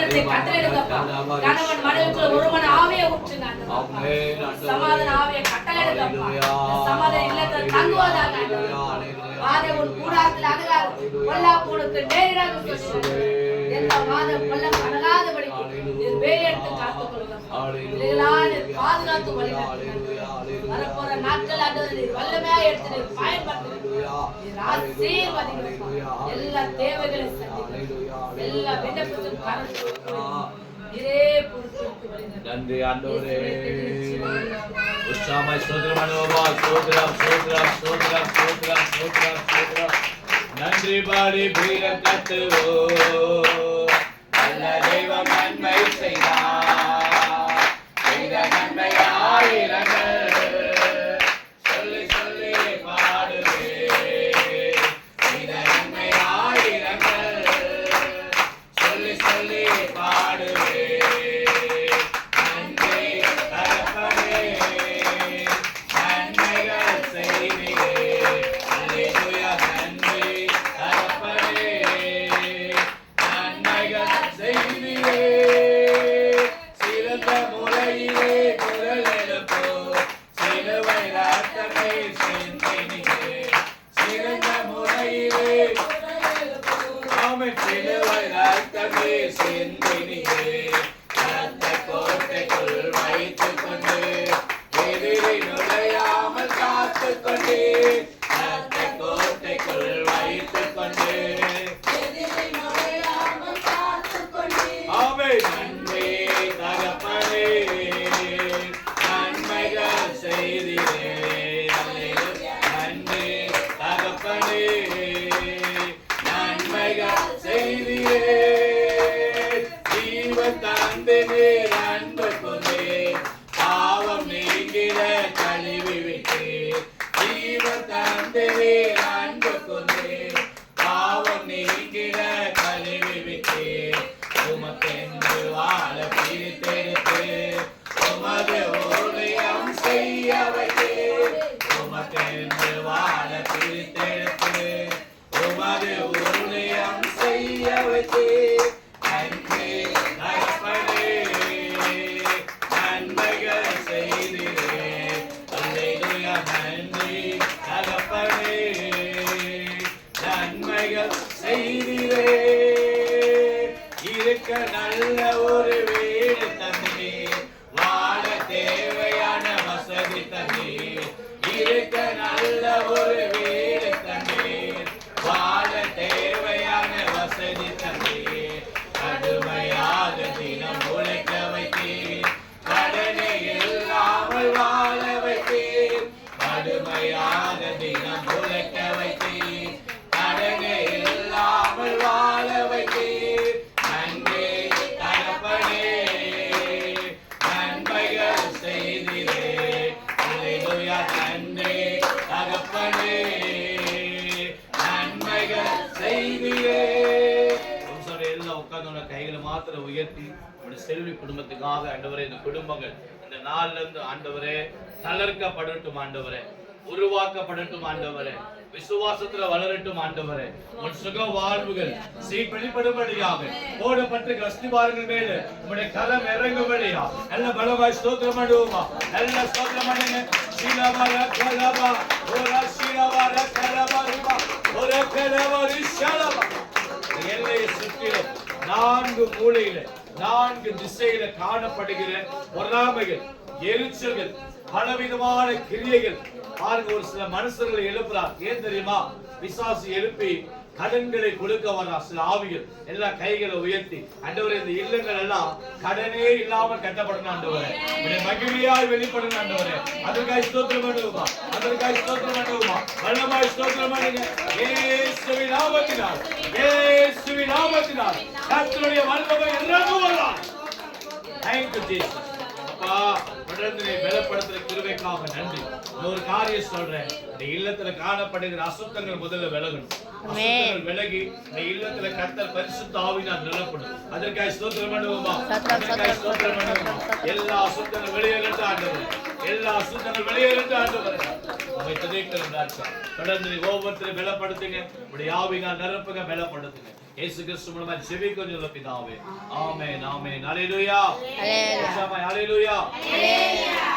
சமாதானத்தை கட்டளையிடுங்கப்பா. கணவன் மனைவிக்குள்ள ஒருவன் ஆவியை ஊற்றுங்க. சமாதான ஆவியை கட்டளையிடுங்கப்பா. சமாதான இல்லத்துல தங்குவதாக. வாதை உன் கூடாரத்தில் அணுகாது. பொல்லாப்பு உனக்கு நேரிடாது சொல்லுங்க. எந்த வாதம் பொல்லம் அணுகாதபடிக்கு நீர் வேலையெடுத்து காத்துக்கொள்ளுங்கப்பா. பாதுகாத்து வழிநடத்துங்க. வரப்போற நாட்கள் ஆண்டவரே நீர் வல்லமையா எடுத்து நீர் பயன்படுத்துங்க. நீர் ஆசீர்வதிங்கப்பா. எல்லா தேவைகளையும் சந்திங்க. எல்லா விண்ணப்பத்தையும் நீரே பொறுப்பெடுத்து வழிநடத்துங்க. நன்றி ஆண்டவரே. உற்சாகமாய் ஸ்தோத்திரம் பண்ணுவோமா. ஸ்தோத்திரம் ஸ்தோத்திரம் ஸ்தோத்திரம் ஸ்தோத்திரம் ஸ்தோத்திரம் ஸ்தோத்திரம். நன்றி பாடி பீரம் கட்டுவோம். நல்ல தெய்வம் நன்மை செய்தார். செய்த நன்மை ஆயிரங்கள் சொல்லி சொல்லி பாடுவே. செய்த நன்மை ஆயிரங்கள் சொல்லி சொல்லி பாடுவே. நன்றி தகப்பனே, நன்மைகள் செய்வீரே. அல்லேலூயா. நன்றி தகப்பனே, நன்மைகள் செய்வீரே. சிறந்த முறையிலே குரல் எழுப்போ. சிலுவை ரத்தமே சிந்தினீரே. சிறந்த முறையிலே ஆமென். சிலுவை ரத்தமே சிந்தினீரே. ரத்த கோட்டைக்குள் வைத்துக் கொண்டு எதிரி நுழையாமல் காத்துக் கொண்டு. ரத்த கோட்டைக்குள் வைத்துக் கொண்டு ஆமென். நன்றி தகப்பனே, நன்மைகள் செய்தீரே. அல்லேலூயா. நன்றி தகப்பனே, நன்மைகள் செய்தீரே. ஜீவன் தந்து நீர் அன்பு கொண்டே. பாவம் நீங்கிட கழுவி விட்டே. ஜீவன் தந்து நீர் அன்பு கொண்டே. பாவம் நீங்கிட கழுவி விட்டே. உமக்கென்று வாழ பிரித்தெடுத்து உமது ஊழியம் செய்ய வைத்தே. உமக்கென்று வாழ பிரித்தெடுத்து உமது ஊழியம் செய்ய வைத்தே. நன்றி தகப்பனே, நன்மைகள் செய்தீரே. அல்லேலூயா. நன்றி தகப்பனே, நன்மைகள் செய்தீரே. இருக்க நல்ல ஒரு வீடு தந்தீர். வாழ தேவையான வசதி தந்தீர். இருக்க நல்ல ஒரு வீடு தந்தீர். வாழ தேவையான வசதி தந்தீர். கடுமையாக தினம் உழைக்க வைத்தீர். கடனை இல்லாமல் வாழ வைத்தீர். கடுமையாக தினம் உழைக்க வைத்தீர். கடனை இல்லாமல் வாழ வைத்தீர். நன்றி தகப்பனே, நன்மைகள் செய்தீரே. அல்லேலூயா. நன்றி தகப்பனே, நன்மைகள் செய்தீரே. எல்லாம் உட்கார்ந்து கைகளை மாத்திரம் உயர்த்தி உங்களுடைய செல்வி குடும்பத்துக்காக ஆண்டவரே, இந்த குடும்பங்கள் இந்த நாள்ல இருந்து ஆண்டவரே தளர்க்கப்படட்டும். ஆண்டவரே உருவாக்கப்படட்டும். ஆண்டவரே விசுவாசத்துல வளரட்டும். ஆண்டவரே உன் சுக வாழ்வுகள் வெளிப்படும்படியாக போடப்பட்டு அஸ்திபாரங்கள் மேல உங்களுடைய கரம் இறங்கும்படியா நல்ல பலவாய் ஸ்தோத்திரம் பண்ணுவோமா. நல்ல ஸ்தோத்திரம் பண்ணுங்க. சீலாபார கலபா ஓரா சீலாபார கலபா ரிபா ஓரா கலபா ரிஷாலபா. எல்லையை சுற்றிலும் 4 மூலையில 4 திசையில காணப்படுகிற பொறாமைகள், எரிச்சல்கள், பலவிதமான கிரியைகள் பாருங்க. ஒரு சில மனுஷர்களை எழுப்புறார். ஏன் தெரியுமா? பிசாசு எழுப்பி கடன்களை கொடுக்க வர சில ஆவிகள் எல்லாம் கைகளை உயர்த்தி ஆண்டவரே இந்த இல்லங்கள் எல்லாம் கடனே இல்லாம கட்டப்படணும். ஆண்டவரே மகிமையாய் வெளிப்படணும். ஆண்டவரே அதற்காக ஸ்தோத்திரம் பண்ணுவோமா. அதற்காக ஸ்தோத்திரம் பண்ணுவோமா. வல்லமாய் ஸ்தோத்திரம் பண்ணுங்க. இயேசுவின் நாமத்தினால், இயேசுவின் நாமத்தினால் கர்த்தருடைய வல்லமை இறங்குவதாக. Thank you Jesus. அப்பா தொடர்ந்து பலப்படுத்துற கிருபைக்காக நன்றி. ஒரு காரியம் சொல்றேன். இந்த இல்லத்துல காணப்படுகிற அசுத்தங்கள் முதல்ல விலகணும். அசுத்தங்கள் விலகி இந்த இல்லத்துல கர்த்தர் பரிசுத்த ஆவியினால் நிரப்பணும். அதற்காக ஸ்தோத்திரம் பண்ணுவோமா. அதற்காக ஸ்தோத்திரம் பண்ணுவோமா. எல்லா அசுத்தங்கள் வெளியேறட்டும் ஆண்டவரே. எல்லா அசுத்தங்கள் வெளியேறட்டும் ஆண்டவரே. உம்மை துதிக்கிறோம் ராஜா. தொடர்ந்து ஒவ்வொருத்தரையும் பலப்படுத்துங்க. உடைய ஆவியினால் நிரப்புங்க, பலப்படுத்துங்க. இயேசு கிறிஸ்து மூலமா ஜெபிக்கிறோம் நல்ல பிதாவே. ஆமென் ஆமென். ஹalleluya. ஹalleluya. ஹalleluya. ஹalleluya.